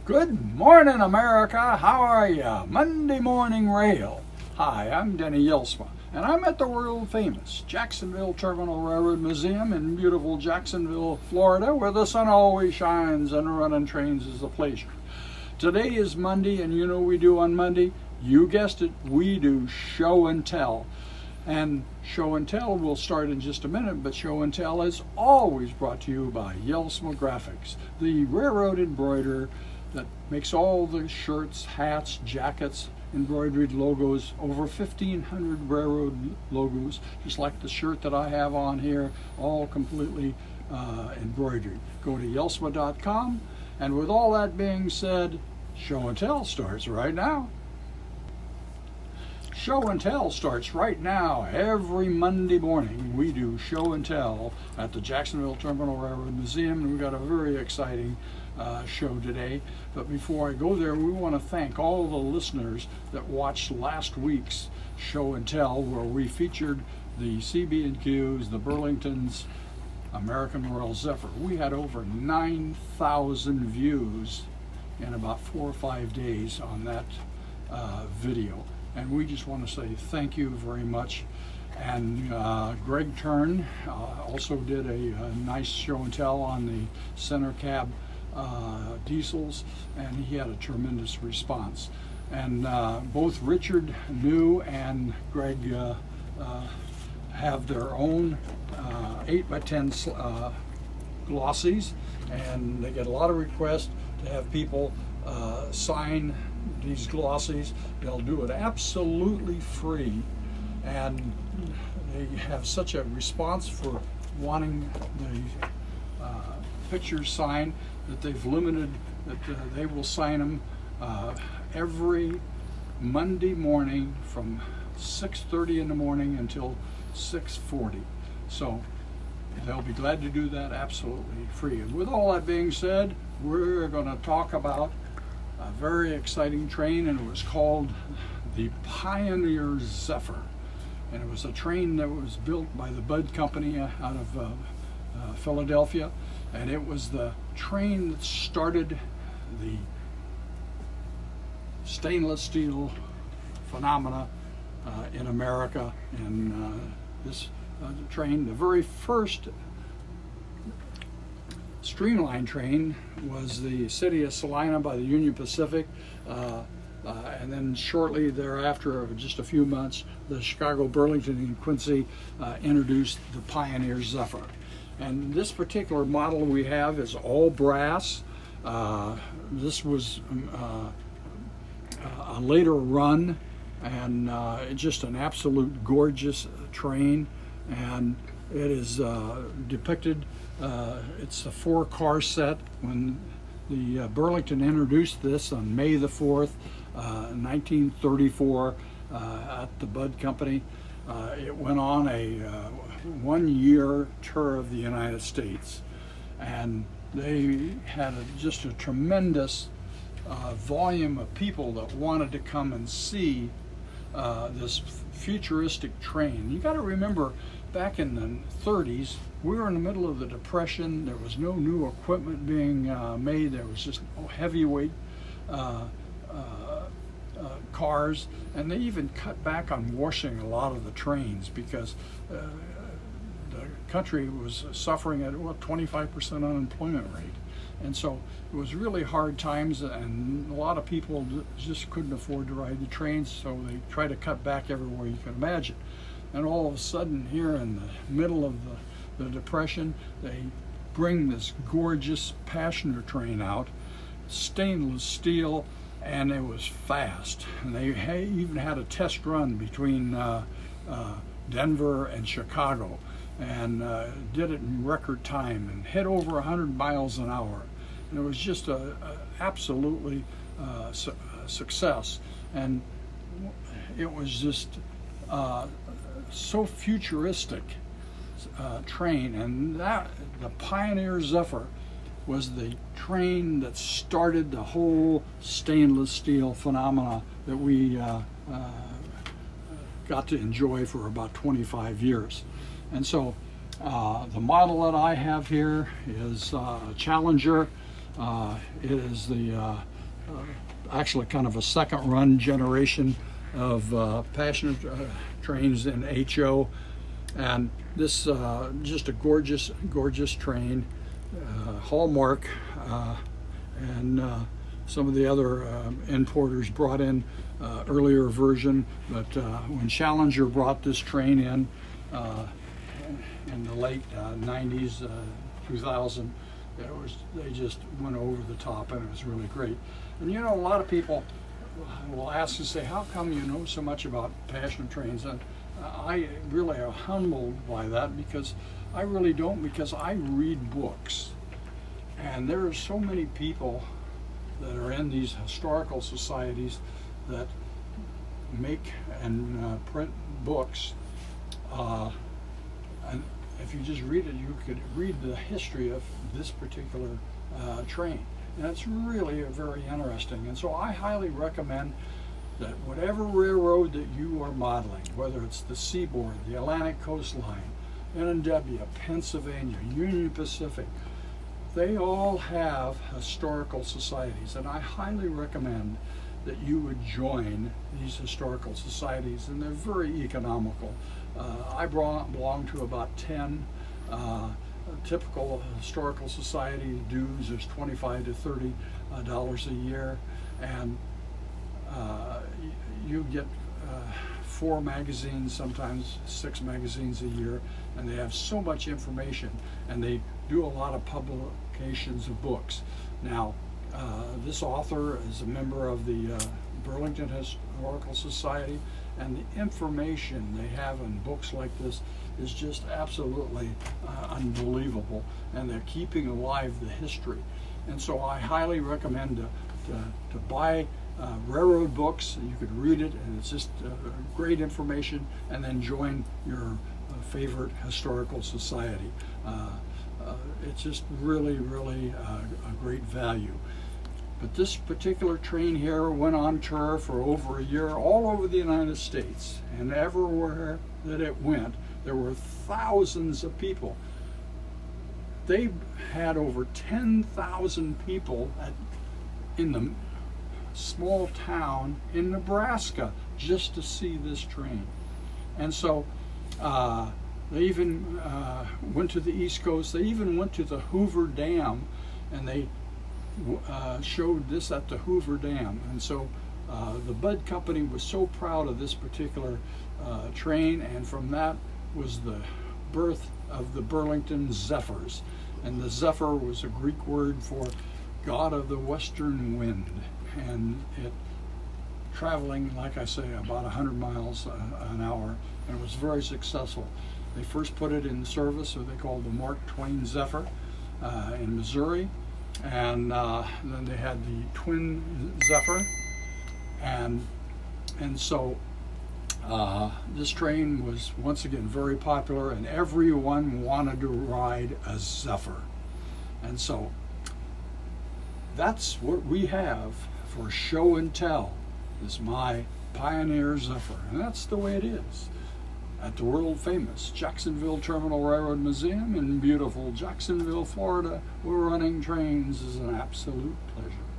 Good morning, America. How are ya? Monday Morning Rail. Hi, I'm Denny Jelsma, and I'm at the world famous Jacksonville Terminal Railroad Museum in beautiful Jacksonville, Florida, where the sun always shines and running trains is a pleasure. Today is Monday, and you know what we do on Monday? You guessed it, we do show and tell. And show and tell will start in just a minute, but show and tell is always brought to you by Jelsma Graphics, the railroad embroiderer that makes all the shirts, hats, jackets, embroidered logos, over 1,500 railroad logos, just like the shirt that I have on here, all completely embroidered. Go to jelsma.com, and with all that being said, show and tell starts right now. Show and tell starts right now. Every Monday morning we do show and tell at the Jacksonville Terminal Railroad Museum, and we've got a very exciting show today. But before I go there, we want to thank all the listeners that watched last week's show and tell, where we featured the CB&Qs, the Burlingtons, American Royal Zephyr. We had over 9,000 views in about 4 or 5 days on that video. And we just want to say thank you very much. And Greg Turn also did a nice show and tell on the center cab diesels, and he had a tremendous response. And both Richard New and Greg have their own 8x10 glossies, and they get a lot of requests to have people sign these glossies. They'll do it absolutely free, and they have such a response for wanting the pictures signed that they've limited that they will sign them every Monday morning from 6:30 in the morning until 6:40. So they'll be glad to do that absolutely free. And with all that being said, we're going to talk about a very exciting train, and it was called the Pioneer Zephyr. And it was a train that was built by the Budd Company out of Philadelphia, and it was the train that started the stainless steel phenomena in America. And this train, the very first streamline train, was the city of Salina by the Union Pacific, and then shortly thereafter, just a few months, the Chicago, Burlington, and Quincy introduced the Pioneer Zephyr. And this particular model we have is all brass. This was a later run, and just an absolute gorgeous train. And it is depicted, it's a 4-car set. When the Burlington introduced this on May the 4th, 1934, at the Budd Company, it went on a 1-year tour of the United States, and they had just a tremendous volume of people that wanted to come and see this futuristic train. You got to remember, back in the 30s, we were in the middle of the Depression. There was no new equipment being made. There was just heavyweight cars, and they even cut back on washing a lot of the trains because the country was suffering at 25% unemployment rate. And so it was really hard times, and a lot of people just couldn't afford to ride the trains, so they tried to cut back everywhere you could imagine. And all of a sudden, here in the middle of the Depression, they bring this gorgeous passenger train out, stainless steel, and it was fast. And they even had a test run between Denver and Chicago, and did it in record time and hit over 100 miles an hour. And it was just a absolutely success. And it was just so futuristic train. And that the Pioneer Zephyr was the train that started the whole stainless steel phenomena that we got to enjoy for about 25 years. And so the model that I have here is a Challenger. It is the actually kind of a second run generation of passenger trains in HO, and this just a gorgeous train, Hallmark, and some of the other importers brought in earlier version, but when Challenger brought this train in the late 90s, 2000, they just went over the top, and it was really great. And you know, a lot of people will ask and say, how come you know so much about passenger trains? And I really am humbled by that, because I really don't, because I read books. And there are so many people that are in these historical societies that make and print books. And if you just read it, you could read the history of this particular train. And it's really very interesting. And so I highly recommend that whatever railroad that you are modeling, whether it's the Seaboard, the Atlantic Coastline, N&W, Pennsylvania, Union Pacific, they all have historical societies. And I highly recommend that you would join these historical societies, and they're very economical. I belong to about 10. Typical historical society dues is $25 to $30 a year, and you get 4 magazines, sometimes 6 magazines a year, and they have so much information, and they do a lot of publications of books. Now, this author is a member of the Burlington Historical Society, and the information they have in books like this is just absolutely unbelievable, and they're keeping alive the history. And so I highly recommend to buy railroad books. You could read it, and it's just great information, and then join your favorite historical society. It's just really a great value. But this particular train here went on tour for over a year all over the United States, and everywhere that it went, there were thousands of people. They had over 10,000 people in the small town in Nebraska just to see this train. And so they even went to the East Coast. They even went to the Hoover Dam, and they showed this at the Hoover Dam. And so the Bud Company was so proud of this particular train, and from that was the birth of the Burlington Zephyrs. And the zephyr was a Greek word for God of the Western Wind, and it traveling, like I say, about 100 miles an hour, and it was very successful. They first put it in service, what they called the Mark Twain Zephyr in Missouri, and then they had the Twin Zephyr, and so this train was once again very popular, and everyone wanted to ride a Zephyr. And so that's what we have for show and tell, is my Pioneer Zephyr, and that's the way it is at the world famous Jacksonville Terminal Railroad Museum in beautiful Jacksonville, Florida, where running trains is an absolute pleasure.